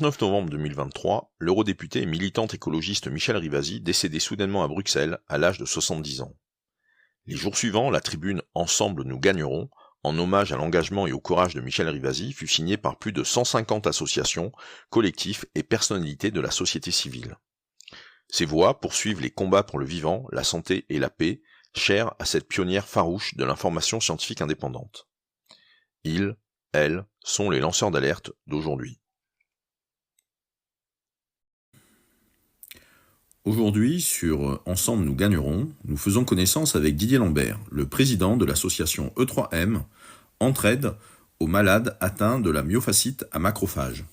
29 novembre 2023, l'eurodéputé et militante écologiste Michèle Rivasi décédait soudainement à Bruxelles à l'âge de 70 ans. Les jours suivants, la tribune « Ensemble nous gagnerons », en hommage à l'engagement et au courage de Michèle Rivasi, fut signée par plus de 150 associations, collectifs et personnalités de la société civile. Ces voix poursuivent les combats pour le vivant, la santé et la paix, chers à cette pionnière farouche de l'information scientifique indépendante. Ils, elles, sont les lanceurs d'alerte d'aujourd'hui. Aujourd'hui, sur Ensemble nous gagnerons, nous faisons connaissance avec Didier Lambert, le président de l'association E3M, Entraide aux malades atteints de la myofascite à macrophages.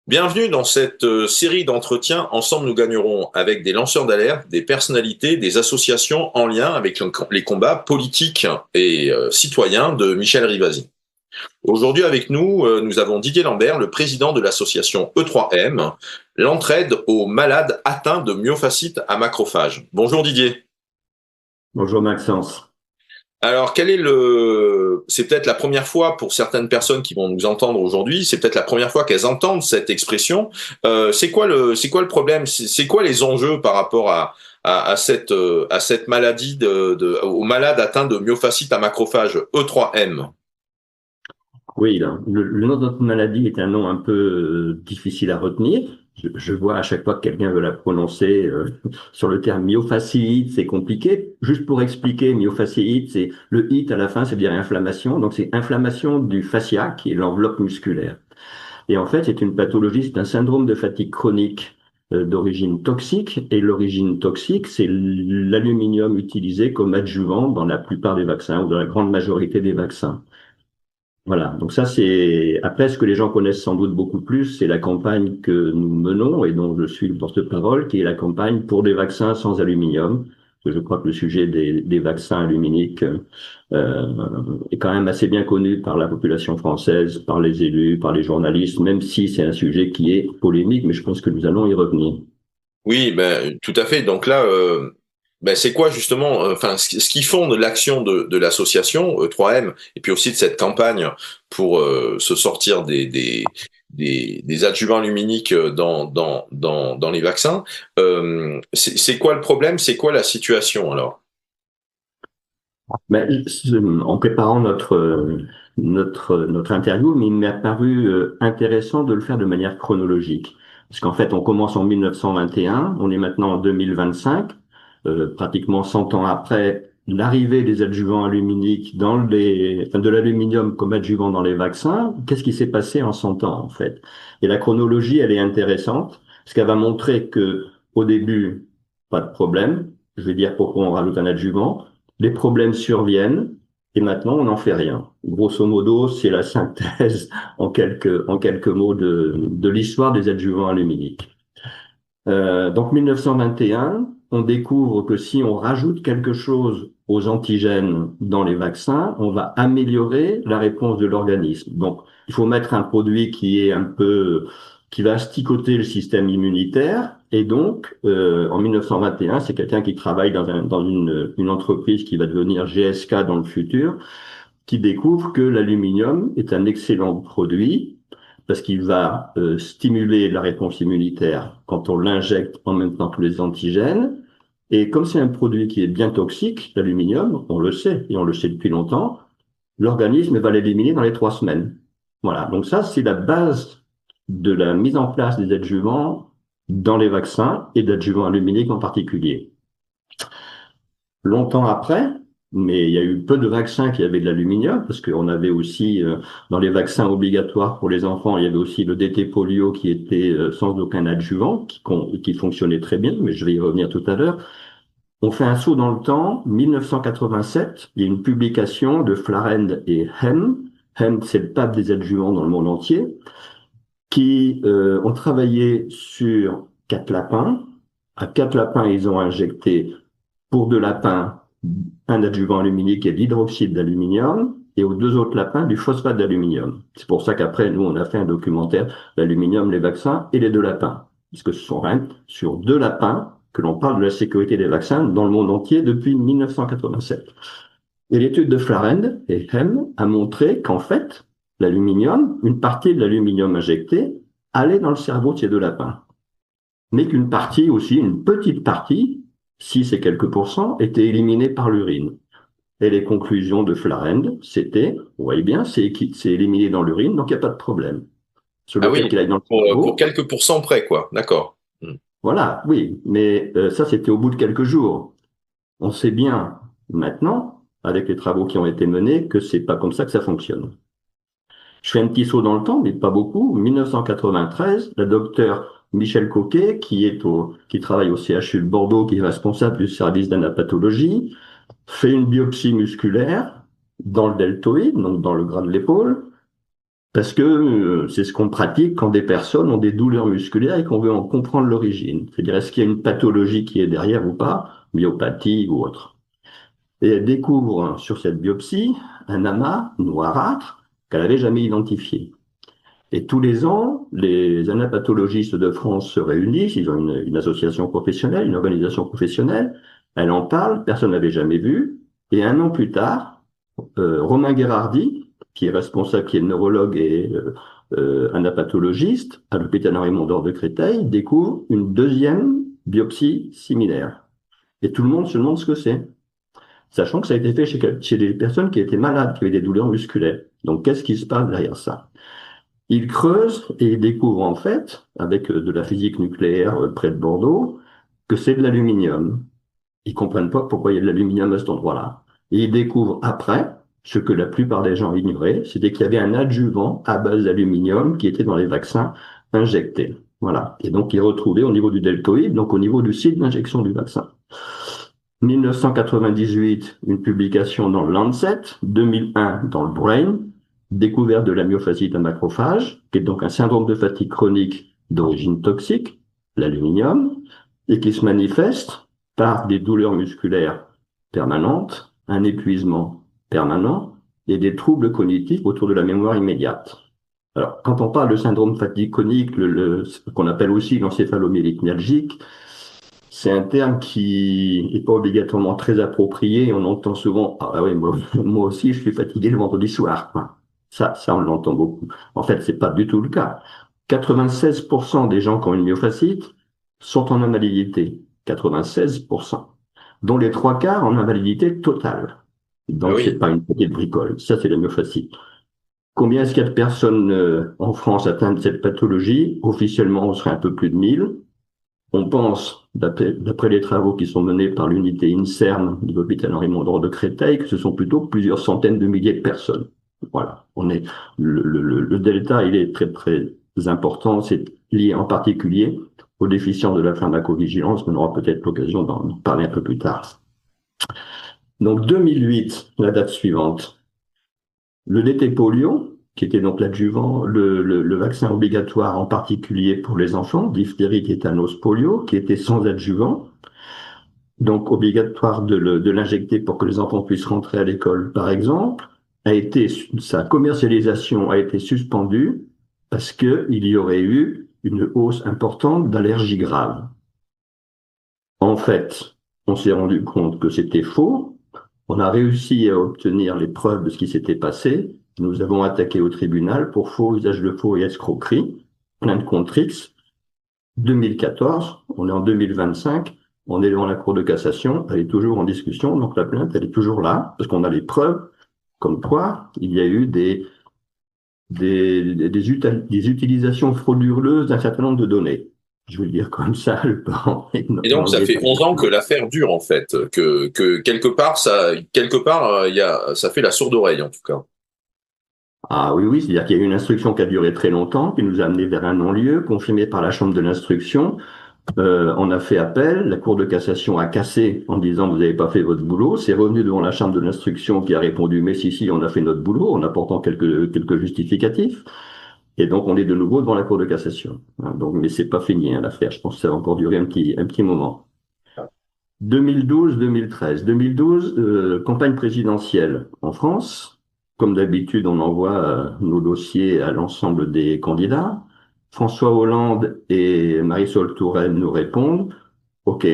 Bienvenue dans cette série d'entretiens Ensemble nous gagnerons avec des lanceurs d'alerte, des personnalités, des associations en lien avec les combats politiques et citoyens de Michèle Rivasi. Aujourd'hui avec nous, nous avons Didier Lambert, le président de l'association E3M, l'entraide aux malades atteints de myofascite à macrophages. Bonjour Didier. Bonjour Maxence. Alors, c'est peut-être la première fois pour certaines personnes qui vont nous entendre aujourd'hui, c'est peut-être la première fois qu'elles entendent cette expression. C'est quoi le problème? C'est quoi les enjeux par rapport à cette maladie aux malades atteints de myofascite à macrophages E3M? Oui, le nom de notre maladie est un nom un peu difficile à retenir. Je vois à chaque fois que quelqu'un veut la prononcer sur le terme myofasciite, c'est compliqué. Juste pour expliquer, myofasciite, c'est le it à la fin, c'est-à-dire inflammation. Donc c'est inflammation du fascia, qui est l'enveloppe musculaire. Et en fait, c'est une pathologie, c'est un syndrome de fatigue chronique d'origine toxique. Et l'origine toxique, c'est l'aluminium utilisé comme adjuvant dans la plupart des vaccins ou dans la grande majorité des vaccins. Voilà, donc ça c'est, après ce que les gens connaissent sans doute beaucoup plus, c'est la campagne que nous menons et dont je suis le porte-parole, qui est la campagne pour des vaccins sans aluminium. Parce que je crois que le sujet des vaccins aluminiques est quand même assez bien connu par la population française, par les élus, par les journalistes, même si c'est un sujet qui est polémique, mais je pense que nous allons y revenir. Oui, tout à fait. Donc là, c'est quoi justement, ce qui fonde l'action de l'association E3M et puis aussi de cette campagne pour se sortir des adjuvants aluminiques dans les vaccins. C'est quoi le problème? C'est quoi la situation alors? En préparant notre interview, mais il m'a paru intéressant de le faire de manière chronologique. Parce qu'en fait, on commence en 1921, on est maintenant en 2025, pratiquement 100 ans après l'arrivée des adjuvants aluminiques de l'aluminium comme adjuvant dans les vaccins. Qu'est-ce qui s'est passé en 100 ans, en fait? Et la chronologie, elle est intéressante, parce qu'elle va montrer que, au début, pas de problème. Je vais dire pourquoi on rajoute un adjuvant. Les problèmes surviennent, et maintenant, on n'en fait rien. Grosso modo, c'est la synthèse en quelques mots de l'histoire des adjuvants aluminiques. Donc 1921, on découvre que si on rajoute quelque chose aux antigènes dans les vaccins, on va améliorer la réponse de l'organisme. Donc il faut mettre un produit qui va asticoter le système immunitaire. Et donc en 1921, c'est quelqu'un qui travaille dans une entreprise qui va devenir GSK dans le futur, qui découvre que l'aluminium est un excellent produit parce qu'il va stimuler la réponse immunitaire quand on l'injecte en même temps que les antigènes. Et comme c'est un produit qui est bien toxique, l'aluminium, on le sait, et on le sait depuis longtemps, l'organisme va l'éliminer dans les 3 semaines. Voilà, donc ça, c'est la base de la mise en place des adjuvants dans les vaccins et d'adjuvants aluminiques en particulier. Longtemps après, mais il y a eu peu de vaccins qui avaient de l'aluminium, parce qu'on avait aussi, dans les vaccins obligatoires pour les enfants, il y avait aussi le DT polio qui était sans aucun adjuvant, qui fonctionnait très bien, mais je vais y revenir tout à l'heure. On fait un saut dans le temps, 1987, il y a une publication de Flarend et Hem. Hem, c'est le pape des adjuvants dans le monde entier, qui ont travaillé sur 4 lapins. À 4 lapins, ils ont injecté pour 2 lapins un adjuvant aluminique et de l'hydroxyde d'aluminium, et aux 2 autres lapins du phosphate d'aluminium. C'est pour ça qu'après, nous, on a fait un documentaire, l'aluminium, les vaccins et les 2 lapins. Parce que ce sont sur 2 lapins que l'on parle de la sécurité des vaccins dans le monde entier depuis 1987. Et l'étude de Flarend et Hem a montré qu'en fait, l'aluminium, une partie de l'aluminium injecté allait dans le cerveau de ces deux lapins. Mais qu'une partie aussi, une petite partie, 6 et quelques pourcents, était éliminée par l'urine. Et les conclusions de Flarend, c'était, vous voyez bien, c'est éliminé dans l'urine, donc il n'y a pas de problème. Sur Ah le fait oui, qu'il aille dans le pour cerveau, quelques pourcents près, quoi. D'accord. voilà, oui, mais ça c'était au bout de quelques jours. On sait bien maintenant, avec les travaux qui ont été menés, que c'est pas comme ça que ça fonctionne. Je fais un petit saut dans le temps, mais pas beaucoup. 1993, la docteure Michel Coquet, qui travaille au CHU de Bordeaux, qui est responsable du service d'anapathologie, fait une biopsie musculaire dans le deltoïde, donc dans le gras de l'épaule, parce que c'est ce qu'on pratique quand des personnes ont des douleurs musculaires et qu'on veut en comprendre l'origine. C'est-à-dire, est-ce qu'il y a une pathologie qui est derrière ou pas, myopathie ou autre. Et elle découvre sur cette biopsie un amas noirâtre qu'elle n'avait jamais identifié. Et tous les ans, les anapathologistes de France se réunissent, ils ont une association professionnelle, une organisation professionnelle, elle en parle, personne n'avait jamais vu, et un an plus tard, Romain Guérardi, qui est responsable, qui est neurologue et anapathologiste à l'hôpital Henri Mondor de Créteil, découvre une deuxième biopsie similaire. Et tout le monde se demande ce que c'est, sachant que ça a été fait chez des personnes qui étaient malades, qui avaient des douleurs musculaires. Donc qu'est-ce qui se passe derrière ça? Il creuse et il découvre en fait, avec de la physique nucléaire près de Bordeaux, que c'est de l'aluminium. Ils comprennent pas pourquoi il y a de l'aluminium à cet endroit-là. Et ils découvrent après, ce que la plupart des gens ignoraient, c'était qu'il y avait un adjuvant à base d'aluminium qui était dans les vaccins injectés. Voilà. Et donc, ils retrouvaient au niveau du deltoïde, donc au niveau du site d'injection du vaccin. 1998, une publication dans le Lancet, 2001 dans le Brain, découverte de la myophasite d'un macrophage, qui est donc un syndrome de fatigue chronique d'origine toxique, l'aluminium, et qui se manifeste par des douleurs musculaires permanentes, un épuisement permanent et des troubles cognitifs autour de la mémoire immédiate. Alors, quand on parle de syndrome de fatigue chronique, ce qu'on appelle aussi l'encéphalomyélite myalgique, c'est un terme qui n'est pas obligatoirement très approprié. On entend souvent, ah oui, moi aussi, je suis fatigué le vendredi soir. Ça, on l'entend beaucoup. En fait, c'est pas du tout le cas. 96% des gens qui ont une myofascite sont en invalidité. 96%. Dont les trois quarts en invalidité totale. Ah Donc, c'est oui. pas une petite bricole. Ça, c'est la myofascite. Combien est-ce qu'il y a de personnes en France atteintes de cette pathologie? Officiellement, on serait un peu plus de 1000. On pense, d'après les travaux qui sont menés par l'unité INSERM de l'hôpital Henri Mondor de Créteil, que ce sont plutôt plusieurs centaines de milliers de personnes. Voilà. Le delta, il est très, très important. C'est lié en particulier aux déficiences de la pharmacovigilance, mais on aura peut-être l'occasion d'en parler un peu plus tard. Donc, 2008, la date suivante. Le DT polio, qui était donc l'adjuvant, le vaccin obligatoire en particulier pour les enfants, diphtérie, tétanos, polio, qui était sans adjuvant, donc obligatoire de l'injecter pour que les enfants puissent rentrer à l'école, par exemple, sa commercialisation a été suspendue parce qu'il y aurait eu une hausse importante d'allergies graves. En fait, on s'est rendu compte que c'était faux. On a réussi à obtenir les preuves de ce qui s'était passé. Nous avons attaqué au tribunal pour faux, usage de faux et escroquerie. Plainte contre X. 2014, on est en 2025, on est devant la Cour de cassation, elle est toujours en discussion, donc la plainte, elle est toujours là, parce qu'on a les preuves comme quoi il y a eu des utilisations frauduleuses d'un certain nombre de données. Je vais le dire comme ça, le parent Et dans donc, le ça fait détail. 11 ans que l'affaire dure, en fait, que quelque part, ça fait la sourde oreille, en tout cas. Ah oui, oui, c'est-à-dire qu'il y a eu une instruction qui a duré très longtemps, qui nous a amené vers un non-lieu, confirmé par la Chambre de l'instruction. On a fait appel, la Cour de cassation a cassé en disant vous n'avez pas fait votre boulot. C'est revenu devant la Chambre de l'instruction qui a répondu mais si, on a fait notre boulot en apportant quelques justificatifs. Et donc on est de nouveau devant la Cour de cassation. Donc, mais c'est pas fini hein, l'affaire. Je pense que ça va encore durer un petit moment. 2012-2013. 2012, campagne présidentielle en France. Comme d'habitude, on envoie nos dossiers à l'ensemble des candidats. François Hollande et Marisol Touraine nous répondent, OK,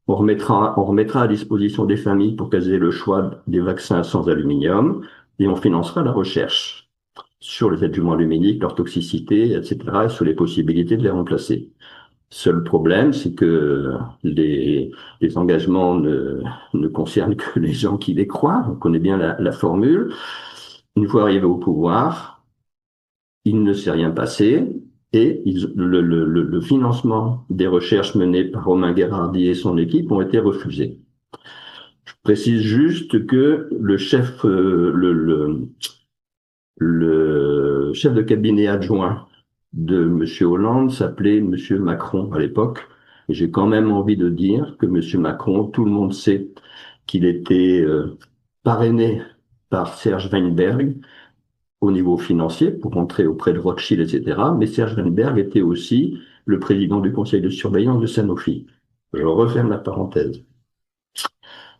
on remettra à disposition des familles pour qu'elles aient le choix des vaccins sans aluminium et on financera la recherche. sur les êtres humains luminiques, leur toxicité, etc., et sur les possibilités de les remplacer. Seul problème, c'est que les engagements ne concernent que les gens qui les croient. On connaît bien la formule. Une fois arrivé au pouvoir, il ne s'est rien passé et le financement des recherches menées par Romain Guérardi et son équipe ont été refusés. Je précise juste que le chef de cabinet adjoint de M. Hollande s'appelait M. Macron à l'époque. Et j'ai quand même envie de dire que M. Macron, tout le monde sait qu'il était parrainé par Serge Weinberg au niveau financier pour rentrer auprès de Rothschild, etc. Mais Serge Weinberg était aussi le président du conseil de surveillance de Sanofi. Je referme la parenthèse.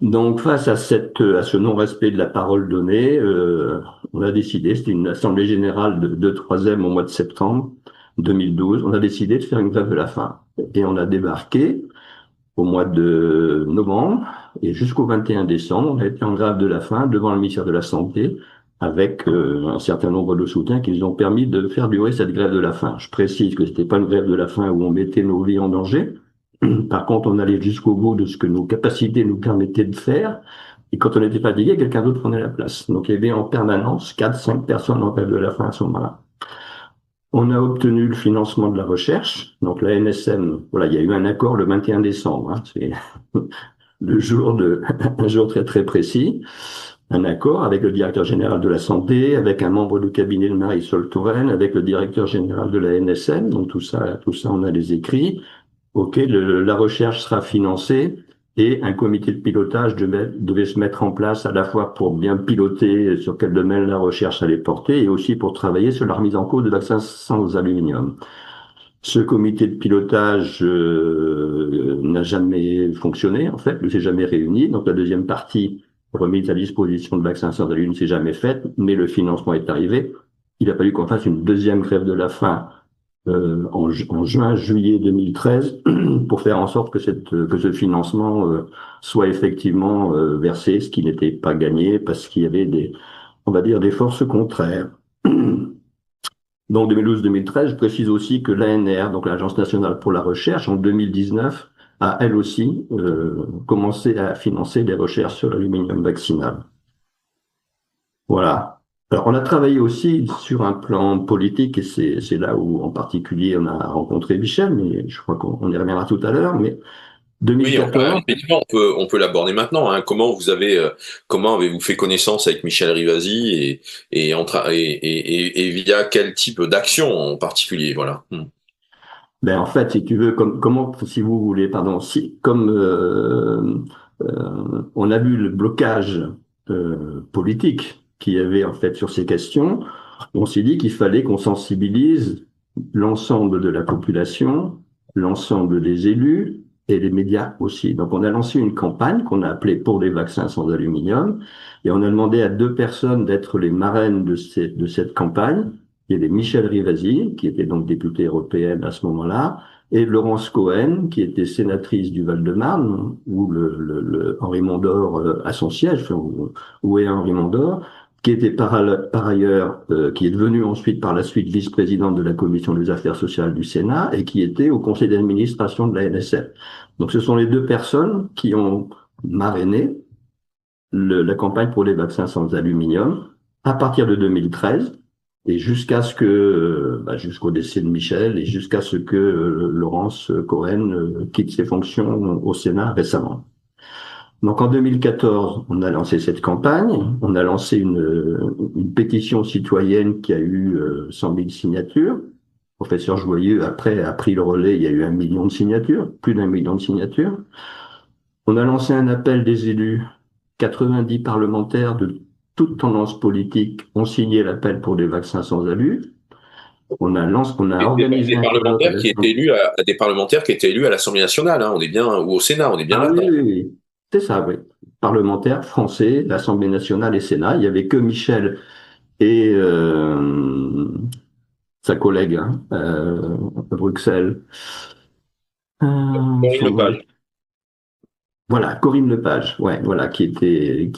Donc, face à ce non-respect de la parole donnée, on a décidé, c'était une assemblée générale de 3e au mois de septembre 2012, on a décidé de faire une grève de la faim. Et on a débarqué au mois de novembre et jusqu'au 21 décembre, on a été en grève de la faim devant le ministère de la Santé avec un certain nombre de soutiens qui nous ont permis de faire durer cette grève de la faim. Je précise que c'était pas une grève de la faim où on mettait nos vies en danger. Par contre, on allait jusqu'au bout de ce que nos capacités nous permettaient de faire. Et quand on était fatigué, quelqu'un d'autre prenait la place. Donc, il y avait en permanence 4, 5 personnes en grève de la faim à ce moment-là. On a obtenu le financement de la recherche. Donc, la NSM, voilà, il y a eu un accord le 21 décembre. Hein, c'est un jour très, très précis. Un accord avec le directeur général de la santé, avec un membre du cabinet de Marisol Touraine, avec le directeur général de la NSM. Donc, tout ça, on a les écrits. OK, la recherche sera financée et un comité de pilotage devait se mettre en place à la fois pour bien piloter sur quel domaine la recherche allait porter et aussi pour travailler sur la remise en cause de vaccins sans aluminium. Ce comité de pilotage n'a jamais fonctionné, en fait, ne s'est jamais réuni. Donc la deuxième partie, remise à disposition de vaccins sans aluminium, ne s'est jamais faite, mais le financement est arrivé. Il a fallu qu'on fasse une deuxième grève de la faim en juin-juillet 2013 pour faire en sorte que ce financement soit effectivement versé, ce qui n'était pas gagné parce qu'il y avait on va dire, des forces contraires. Donc 2012-2013, je précise aussi que l'ANR, donc l'Agence nationale pour la recherche, en 2019, a elle aussi commencé à financer des recherches sur l'aluminium vaccinal. Voilà. Alors, on a travaillé aussi sur un plan politique, et c'est là où, en particulier, on a rencontré Michel, mais je crois qu'on y reviendra tout à l'heure, mais Oui, 2014, effectivement, on peut l'aborder maintenant, hein. Comment avez-vous fait connaissance avec Michel Rivasi et via quel type d'action en particulier, voilà. ben, en fait, si tu veux, comment, si vous voulez, pardon, comme on a vu le blocage politique qu'il y avait, en fait, sur ces questions, on s'est dit qu'il fallait qu'on sensibilise l'ensemble de la population, l'ensemble des élus et les médias aussi. Donc, on a lancé une campagne qu'on a appelée Pour les vaccins sans aluminium et on a demandé à 2 personnes d'être les marraines de cette campagne. Il y avait Michel Rivasi, qui était donc députée européenne à ce moment-là, et Laurence Cohen, qui était sénatrice du Val-de-Marne, où le Henri Mondor a son siège, enfin, où est Henri Mondor, qui était par ailleurs, qui est devenu ensuite par la suite vice-présidente de la Commission des affaires sociales du Sénat et qui était au conseil d'administration de la NSF. Donc ce sont les 2 personnes qui ont marrainé la campagne pour les vaccins sans aluminium à partir de 2013 et jusqu'au décès de Michel et jusqu'à ce que Laurence Cohen quitte ses fonctions au Sénat récemment. Donc en 2014, on a lancé cette campagne, on a lancé une pétition citoyenne qui a eu 100 000 signatures. Professeur Joyeux, après, a pris le relais, il y a eu 1 million de signatures, plus d'1 million de signatures. On a lancé un appel des élus, 90 parlementaires de toute tendance politique ont signé l'appel pour des vaccins sans alu. On a organisé Des un colloque. parlementaires qui étaient élus des parlementaires qui étaient élus à l'Assemblée nationale, hein, on est bien, ou au Sénat, on est bien Ah oui, là-dedans. oui, oui. C'est ça, oui. Parlementaires français, l'Assemblée nationale et Sénat. Il n'y avait que Michel et sa collègue hein, à Bruxelles. Corinne Lepage. Voilà, Corinne Lepage, ouais, voilà, qui était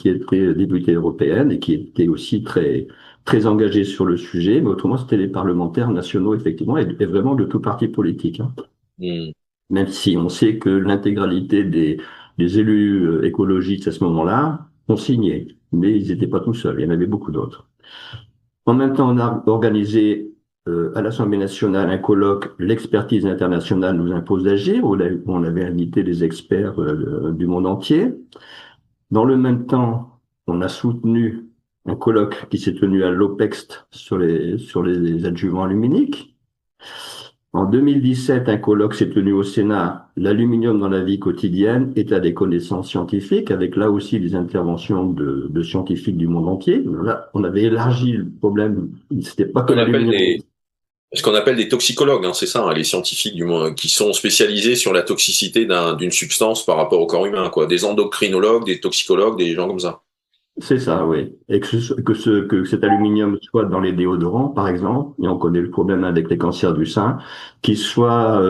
députée européenne et qui était aussi très très engagés sur le sujet, mais autrement, c'était les parlementaires nationaux, effectivement, et vraiment de tout parti politique, hein. Hmm. Même si on sait que l'intégralité des élus écologistes à ce moment-là ont signé, mais ils n'étaient pas tout seuls, il y en avait beaucoup d'autres. En même temps, on a organisé à l'Assemblée nationale un colloque, l'expertise internationale nous impose d'agir, où on avait invité des experts du monde entier. Dans le même temps, on a soutenu un colloque qui s'est tenu à l'OPEXT sur les adjuvants aluminiques. En 2017, un colloque s'est tenu au Sénat, l'aluminium dans la vie quotidienne, état des connaissances scientifiques, avec là aussi des interventions de scientifiques du monde entier. Là, on avait élargi le problème, c'était pas que On appelle l'aluminium. ce qu'on appelle des toxicologues, hein, c'est ça, hein, les scientifiques du moins, qui sont spécialisés sur la toxicité d'une substance par rapport au corps humain, quoi. Des endocrinologues, des toxicologues, des gens comme ça. C'est ça, oui. Et que cet aluminium soit dans les déodorants, par exemple, et on connaît le problème avec les cancers du sein, qu'il soit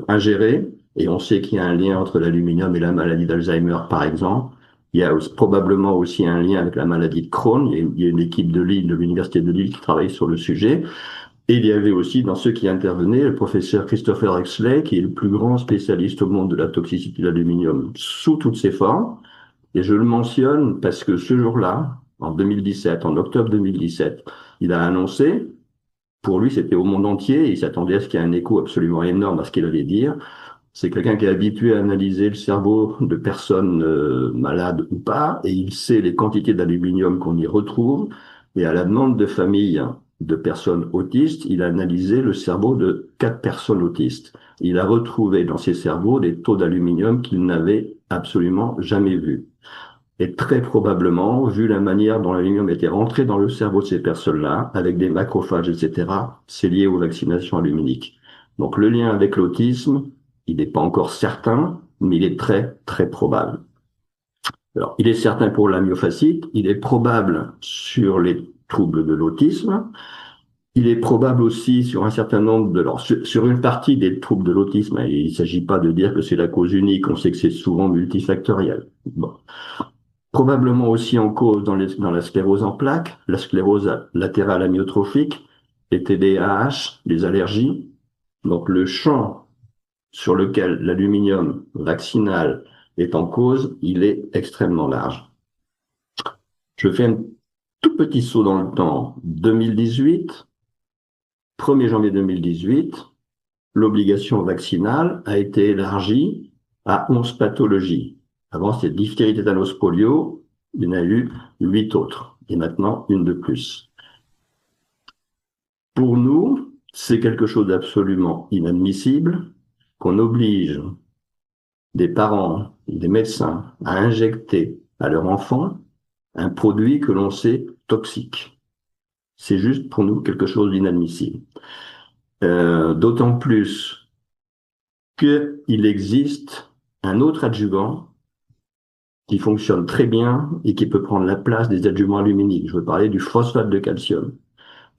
ingéré, et on sait qu'il y a un lien entre l'aluminium et la maladie d'Alzheimer, par exemple. Il y a probablement aussi un lien avec la maladie de Crohn. Il y a une équipe de Lille, de l'Université de Lille, qui travaille sur le sujet. Et il y avait aussi, dans ceux qui intervenaient, le professeur Christopher Exley, qui est le plus grand spécialiste au monde de la toxicité de l'aluminium sous toutes ses formes. Et je le mentionne parce que ce jour-là, en 2017, en octobre 2017, il a annoncé, pour lui c'était au monde entier, et il s'attendait à ce qu'il y ait un écho absolument énorme à ce qu'il allait dire. C'est quelqu'un qui est habitué à analyser le cerveau de personnes malades ou pas, et il sait les quantités d'aluminium qu'on y retrouve. Et à la demande de familles de personnes autistes, il a analysé le cerveau de 4 personnes autistes. Il a retrouvé dans ces cerveaux des taux d'aluminium qu'il n'avait absolument jamais vus. Et très probablement, vu la manière dont l'aluminium était rentré dans le cerveau de ces personnes-là, avec des macrophages, etc., c'est lié aux vaccinations aluminiques. Donc le lien avec l'autisme, il n'est pas encore certain, mais il est très, très probable. Alors, il est certain pour la myofascite, il est probable sur les troubles de l'autisme, il est probable aussi sur un certain nombre de... Alors, sur une partie des troubles de l'autisme, hein, il ne s'agit pas de dire que c'est la cause unique, on sait que c'est souvent multifactoriel. Bon. Probablement aussi en cause dans la sclérose en plaques, la sclérose latérale amyotrophique, les TDAH, les allergies. Donc le champ sur lequel l'aluminium vaccinal est en cause, il est extrêmement large. Je fais un tout petit saut dans le temps. 2018, 1er janvier 2018, l'obligation vaccinale a été élargie à 11 pathologies. Avant, c'était diphtérie, tétanos, polio. Il y en a eu 8 autres. Et maintenant, une de plus. Pour nous, c'est quelque chose d'absolument inadmissible qu'on oblige des parents, des médecins à injecter à leur enfant un produit que l'on sait toxique. C'est juste pour nous quelque chose d'inadmissible. D'autant plus qu'il existe un autre adjuvant qui fonctionne très bien et qui peut prendre la place des adjuvants aluminiques. Je veux parler du phosphate de calcium.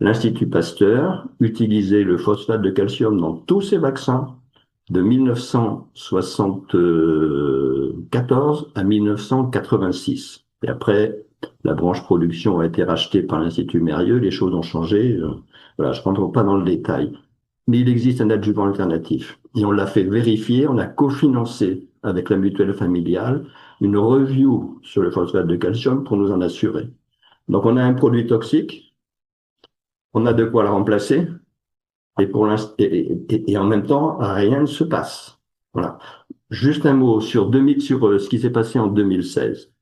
L'Institut Pasteur utilisait le phosphate de calcium dans tous ses vaccins de 1974 à 1986. Et après, la branche production a été rachetée par l'Institut Mérieux, les choses ont changé. Voilà, je ne rentre pas dans le détail. Mais il existe un adjuvant alternatif. Et on l'a fait vérifier, on a cofinancé avec la mutuelle familiale une review sur le phosphate de calcium pour nous en assurer. Donc on a un produit toxique, on a de quoi le remplacer, et pour l'instant, et en même temps, rien ne se passe. Voilà. Juste un mot sur ce qui s'est passé en 2016.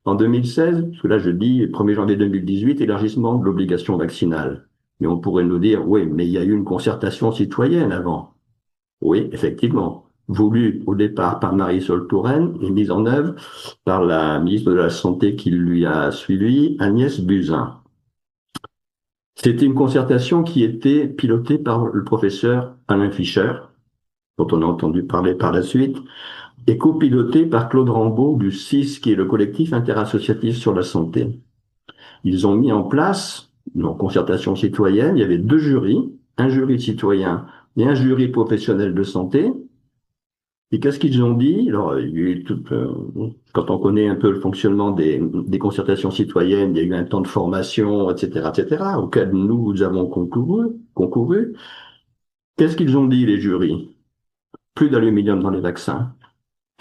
En 2016, parce que là je dis 1er janvier 2018, élargissement de l'obligation vaccinale. Mais on pourrait nous dire, oui, mais il y a eu une concertation citoyenne avant. Oui, effectivement. Voulue au départ par Marisol Touraine et mise en œuvre par la ministre de la Santé qui lui a suivi, Agnès Buzyn. C'était une concertation qui était pilotée par le professeur Alain Fischer, dont on a entendu parler par la suite, et copilotée par Claude Rambaud du CIS, qui est le collectif interassociatif sur la santé. Ils ont mis en place une concertation citoyenne, il y avait 2 jurys, un jury citoyen et un jury professionnel de santé. Et qu'est-ce qu'ils ont dit? Alors, il y a eu quand on connaît un peu le fonctionnement des concertations citoyennes, il y a eu un temps de formation, etc., auquel nous avons concouru. Qu'est-ce qu'ils ont dit, les jurys? Plus d'aluminium dans les vaccins.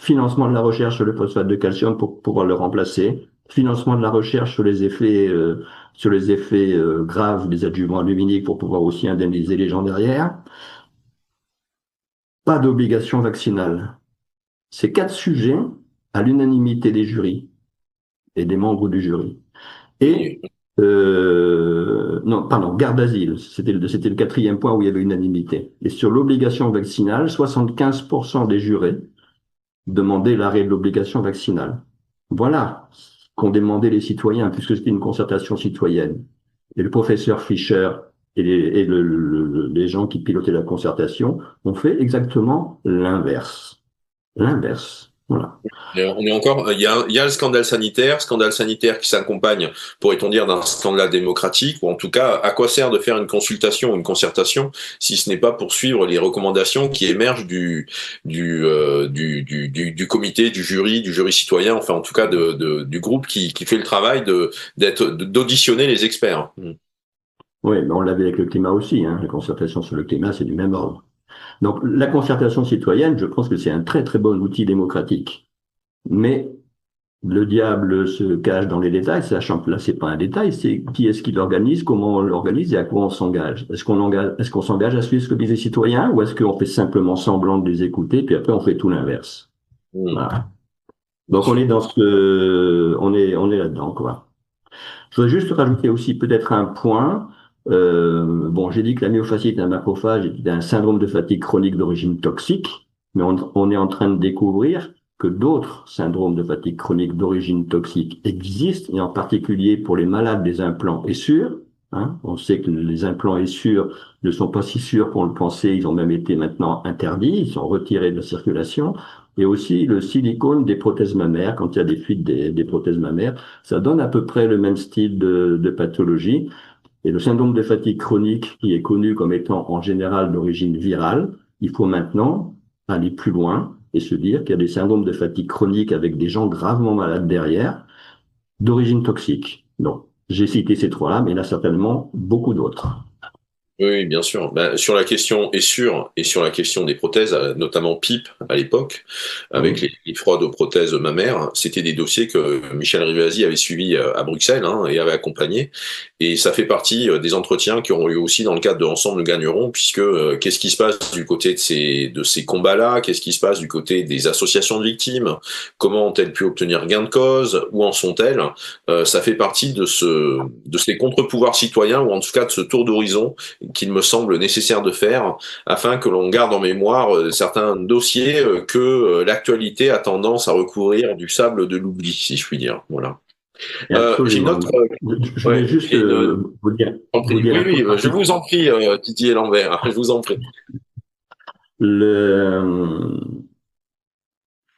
Financement de la recherche sur le phosphate de calcium pour pouvoir le remplacer. Financement de la recherche sur les effets graves des adjuvants aluminiques pour pouvoir aussi indemniser les gens derrière. Pas d'obligation vaccinale. Ces 4 sujets à l'unanimité des jurys et des membres du jury. Et non, pardon, garde d'asile, c'était le quatrième point où il y avait unanimité. Et sur l'obligation vaccinale, 75% des jurés demandaient l'arrêt de l'obligation vaccinale. Voilà ce qu'ont demandé les citoyens, puisque c'était une concertation citoyenne. Et le professeur Fischer les gens qui pilotaient la concertation ont fait exactement l'inverse. L'inverse. Voilà. On est encore, il y a le scandale sanitaire qui s'accompagne, pourrait-on dire, d'un scandale démocratique, ou en tout cas, à quoi sert de faire une consultation ou une concertation si ce n'est pas pour suivre les recommandations qui émergent du comité, du jury citoyen, enfin en tout cas du groupe qui fait le travail d'auditionner les experts. Oui, mais on l'avait avec le climat aussi, hein. La concertation sur le climat, c'est du même ordre. Donc, la concertation citoyenne, je pense que c'est un très très bon outil démocratique. Mais le diable se cache dans les détails, sachant que là, c'est pas un détail, c'est qui est-ce qui l'organise, comment on l'organise et à quoi on s'engage. Est-ce qu'on s'engage à suivre ce que disent les citoyens ou est-ce qu'on fait simplement semblant de les écouter puis après on fait tout l'inverse? Voilà. Donc on est là-dedans, quoi. Je voudrais juste rajouter aussi peut-être un point. Bon, j'ai dit que la myofasciite et la macrophage était un syndrome de fatigue chronique d'origine toxique, mais on est en train de découvrir que d'autres syndromes de fatigue chronique d'origine toxique existent, et en particulier pour les malades des implants Essure. Hein, on sait que les implants Essure ne sont pas si sûrs qu'on le pensait, ils ont même été maintenant interdits, ils sont retirés de la circulation. Et aussi le silicone des prothèses mammaires, quand il y a des fuites des prothèses mammaires, ça donne à peu près le même style de pathologie. Et le syndrome de fatigue chronique, qui est connu comme étant en général d'origine virale, il faut maintenant aller plus loin et se dire qu'il y a des syndromes de fatigue chronique avec des gens gravement malades derrière, d'origine toxique. Donc, j'ai cité ces trois-là, mais il y en a certainement beaucoup d'autres. Oui, bien sûr. Ben, sur la question Essure et sur la question des prothèses, notamment PIP à l'époque, avec les fraudes aux prothèses mammaires, c'était des dossiers que Michel Rivasi avait suivis à Bruxelles, hein, et avait accompagné. Et ça fait partie des entretiens qui auront eu aussi dans le cadre de Ensemble nous gagnerons, puisque qu'est-ce qui se passe du côté de ces combats-là? Qu'est-ce qui se passe du côté des associations de victimes? Comment ont-elles pu obtenir gain de cause? Où en sont-elles? Ça fait partie de ces contre-pouvoirs citoyens, ou en tout cas de ce tour d'horizon qu'il me semble nécessaire de faire afin que l'on garde en mémoire certains dossiers que l'actualité a tendance à recouvrir du sable de l'oubli, si je puis dire. Voilà. J'ai une Absolument. autre. Je voulais juste vous dire Oui, un oui, truc je rapide. vous en prie, Didier Lambert, je vous en prie. Le,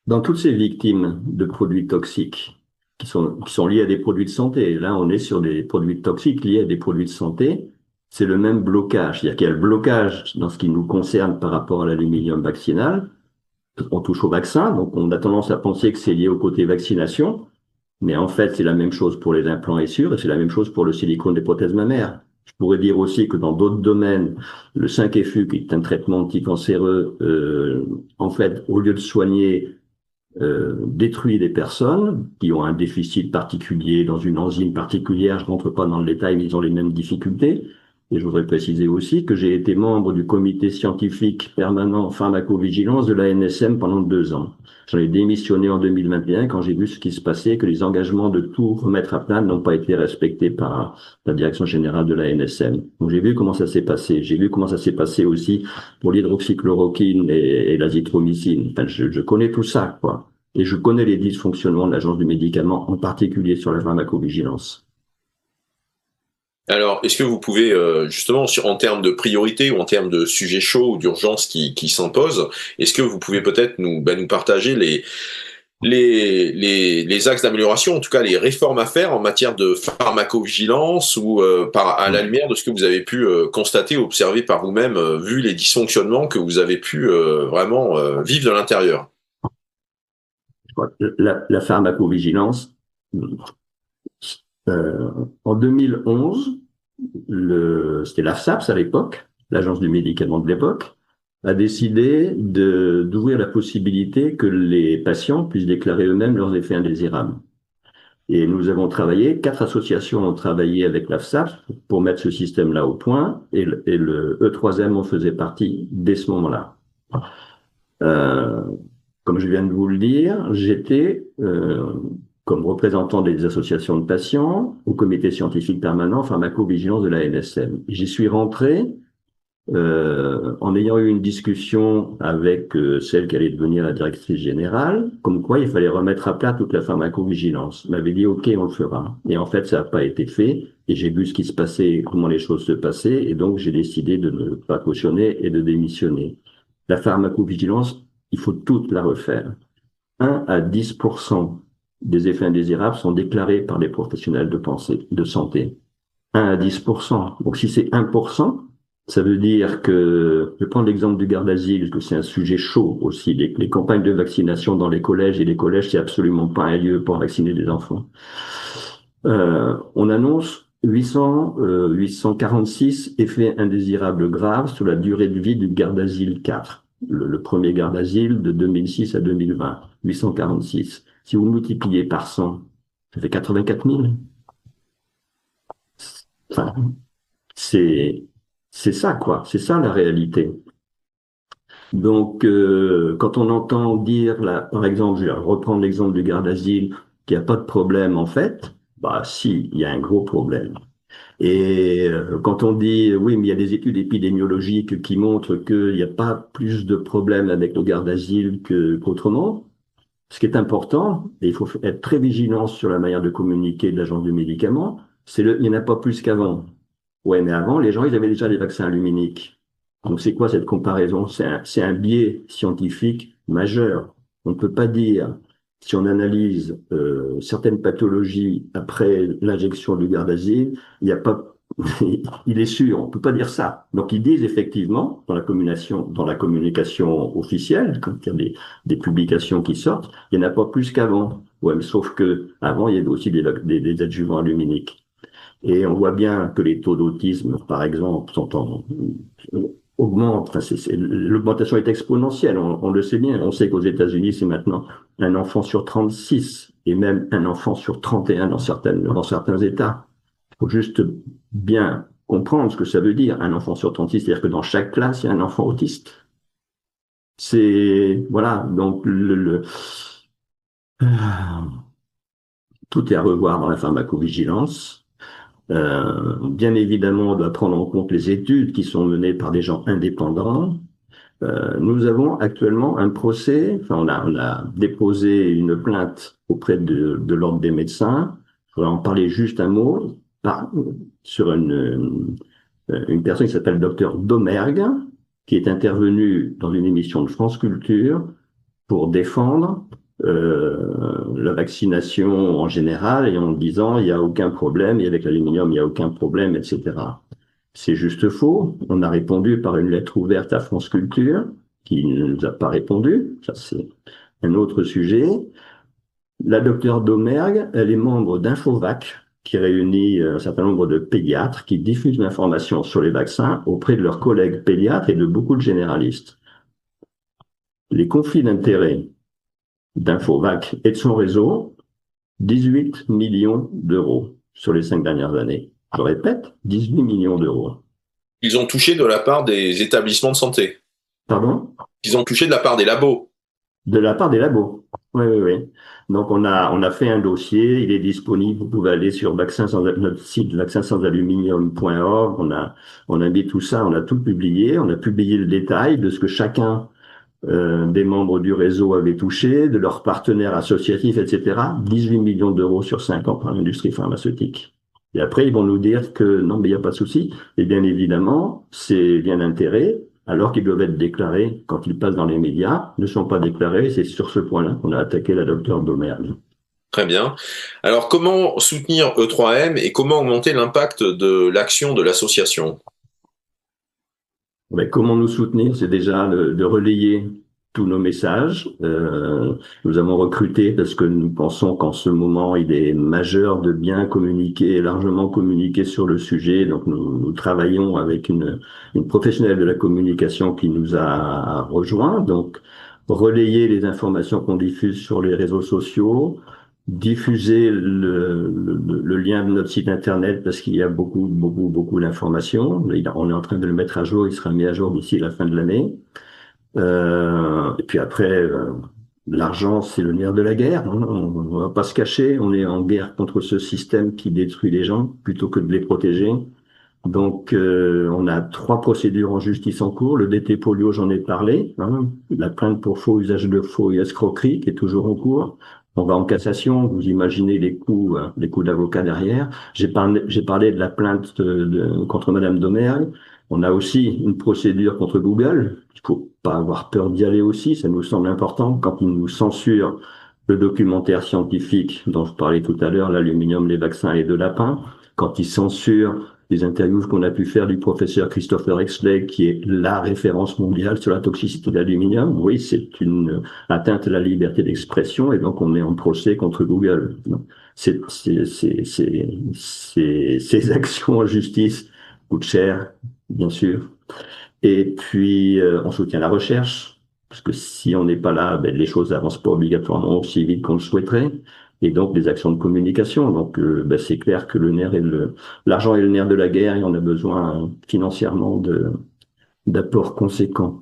Dans toutes ces victimes de produits toxiques qui sont liés à des produits de santé, là on est sur des produits toxiques liés à des produits de santé, c'est le même blocage. C'est-à-dire qu'il y a le blocage dans ce qui nous concerne par rapport à l'aluminium vaccinal. On touche au vaccin, donc on a tendance à penser que c'est lié au côté vaccination, mais en fait c'est la même chose pour les implants Essure et c'est la même chose pour le silicone des prothèses mammaires. Je pourrais dire aussi que dans d'autres domaines, le 5FU, qui est un traitement anticancéreux, en fait, au lieu de soigner détruit des personnes qui ont un déficit particulier dans une enzyme particulière. Je rentre pas dans le détail, mais ils ont les mêmes difficultés. Et je voudrais préciser aussi que j'ai été membre du comité scientifique permanent pharmacovigilance de la NSM pendant 2 ans. J'en ai démissionné en 2021 quand j'ai vu ce qui se passait, que les engagements de tout remettre à plat n'ont pas été respectés par la direction générale de la NSM. Donc j'ai vu comment ça s'est passé. J'ai vu comment ça s'est passé aussi pour l'hydroxychloroquine et l'azithromycine. Enfin, je connais tout ça, quoi. Et je connais les dysfonctionnements de l'Agence du médicament, en particulier sur la pharmacovigilance. Alors, est-ce que vous pouvez, justement, en termes de priorité ou en termes de sujets chauds ou d'urgence qui s'imposent, est-ce que vous pouvez peut-être nous partager les axes d'amélioration, en tout cas les réformes à faire en matière de pharmacovigilance ou à la lumière de ce que vous avez pu constater, observer par vous-même, vu les dysfonctionnements que vous avez pu vraiment vivre de l'intérieur. La pharmacovigilance, en 2011, c'était l'ARSAPS à l'époque, l'Agence du médicament de l'époque, a décidé d'ouvrir la possibilité que les patients puissent déclarer eux-mêmes leurs effets indésirables. Et nous avons travaillé, 4 associations ont travaillé avec l'AFSAP pour mettre ce système-là au point, et le E3M en faisait partie dès ce moment-là. Comme je viens de vous le dire, j'étais comme représentant des associations de patients au comité scientifique permanent pharmacovigilance de la NSM. J'y suis rentré en ayant eu une discussion avec celle qui allait devenir la directrice générale, comme quoi il fallait remettre à plat toute la pharmacovigilance. Elle m'avait dit OK, on le fera. Et en fait, ça n'a pas été fait. Et j'ai vu ce qui se passait, comment les choses se passaient, et donc j'ai décidé de ne pas cautionner et de démissionner. La pharmacovigilance, il faut toute la refaire. 1 à 10% des effets indésirables sont déclarés par les professionnels de santé. 1 à 10%. Donc si c'est 1%, ça veut dire que, je vais prendre l'exemple du garde-asile, parce que c'est un sujet chaud aussi, les campagnes de vaccination dans les collèges, et les collèges, c'est absolument pas un lieu pour vacciner des enfants. On annonce 846 effets indésirables graves sur la durée de vie du garde-asile 4, le premier garde-asile de 2006 à 2020, 846. Si vous multipliez par 100, ça fait 84 000. Enfin, c'est ça, quoi. C'est ça la réalité. Donc, quand on entend dire, là, par exemple, je vais reprendre l'exemple du garde-asile, qu'il n'y a pas de problème, en fait, bah si, il y a un gros problème. Et quand on dit, oui, mais il y a des études épidémiologiques qui montrent qu'il n'y a pas plus de problèmes avec le garde-asile qu'autrement, ce qui est important, et il faut être très vigilant sur la manière de communiquer de l'agence du médicament, il n'y en a pas plus qu'avant. Ouais, mais avant, les gens, ils avaient déjà des vaccins aluminiques. Donc, c'est quoi cette comparaison? C'est un biais scientifique majeur. On ne peut pas dire, si on analyse certaines pathologies après l'injection du Gardasil, il n'y a pas, il est sûr, on ne peut pas dire ça. Donc, ils disent effectivement, dans la communication officielle, quand il y a des publications qui sortent, il n'y en a pas plus qu'avant. Ouais, mais sauf que avant, il y avait aussi des adjuvants aluminiques. Et on voit bien que les taux d'autisme, par exemple, augmentent. Enfin, l'augmentation est exponentielle, on le sait bien. On sait qu'aux États-Unis, c'est maintenant un enfant sur 36 et même un enfant sur 31 dans certains États. Il faut juste bien comprendre ce que ça veut dire, un enfant sur 36, c'est-à-dire que dans chaque classe, il y a un enfant autiste. Voilà, donc tout est à revoir dans la pharmacovigilance. Bien évidemment, on doit prendre en compte les études qui sont menées par des gens indépendants. Nous avons actuellement un procès, enfin on a déposé une plainte auprès de l'Ordre des médecins. Je voudrais en parler juste un mot sur une personne qui s'appelle Dr Domergue, qui est intervenue dans une émission de France Culture pour défendre la vaccination en général et en disant il n'y a aucun problème et avec l'aluminium il n'y a aucun problème, etc. C'est juste faux. On a répondu par une lettre ouverte à France Culture qui ne nous a pas répondu. Ça, c'est un autre sujet. La docteure Domergue, elle est membre d'Infovac, qui réunit un certain nombre de pédiatres qui diffusent l'information sur les vaccins auprès de leurs collègues pédiatres et de beaucoup de généralistes. Les conflits d'intérêts d'Infovac et de son réseau, 18 millions d'euros sur les 5 dernières années. Je répète, 18 millions d'euros. Ils ont touché de la part des établissements de santé. Pardon? Ils ont touché de la part des labos. De la part des labos. Oui, oui, oui. Donc, on a fait un dossier, il est disponible, vous pouvez aller sur notre site vaccinsansaluminium.org, on a mis tout ça, on a tout publié, on a publié le détail de ce que chacun des membres du réseau avaient touché, de leurs partenaires associatifs, etc. 18 millions d'euros sur 5 ans par l'industrie pharmaceutique. Et après, ils vont nous dire que non, mais il n'y a pas de souci. Et bien évidemment, c'est bien d'intérêt. alors qu'ils doivent être déclarés quand ils passent dans les médias, ne sont pas déclarés. C'est sur ce point-là qu'on a attaqué la docteure Domergue. Très bien. Alors, comment soutenir E3M et comment augmenter l'impact de l'action de l'association? Mais comment nous soutenir? C'est déjà de relayer tous nos messages. Nous avons recruté parce que nous pensons qu'en ce moment, il est majeur de bien communiquer, largement communiquer sur le sujet. Donc, nous travaillons avec une professionnelle de la communication qui nous a rejoint. Donc, relayer les informations qu'on diffuse sur les réseaux sociaux, diffuser le lien de notre site internet parce qu'il y a beaucoup d'informations. On est en train de le mettre à jour, il sera mis à jour d'ici la fin de l'année. Et puis après, l'argent, c'est le nerf de la guerre, hein. On va pas se cacher, on est en guerre contre ce système qui détruit les gens plutôt que de les protéger. Donc, on a 3 procédures en justice en cours. Le DT Polio, j'en ai parlé, hein. La plainte pour faux usage de faux et escroquerie qui est toujours en cours. On va en cassation. Vous imaginez les coûts d'avocat derrière. J'ai parlé de la plainte contre Madame Domergue. On a aussi une procédure contre Google. Il faut pas avoir peur d'y aller aussi. Ça nous semble important quand ils nous censurent le documentaire scientifique dont je parlais tout à l'heure, l'aluminium, les vaccins et de lapins. Quand ils censurent les interviews qu'on a pu faire du professeur Christopher Exley, qui est la référence mondiale sur la toxicité de l'aluminium. Oui, c'est une atteinte à la liberté d'expression et donc on est en procès contre Google. Ces actions en justice coûtent cher, bien sûr. Et puis, on soutient la recherche, parce que si on n'est pas là, ben, les choses avancent pas obligatoirement aussi vite qu'on le souhaiterait. Et donc, des actions de communication. Donc, ben, c'est clair que l'argent est le nerf de la guerre et on a besoin financièrement d'apports conséquents.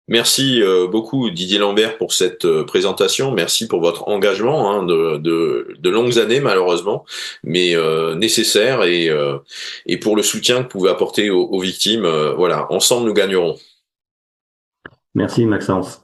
Merci beaucoup Didier Lambert pour cette présentation. Merci pour votre engagement hein, de longues années malheureusement, mais nécessaire et pour le soutien que vous pouvez apporter aux victimes. Voilà, ensemble nous gagnerons. Merci, Maxence.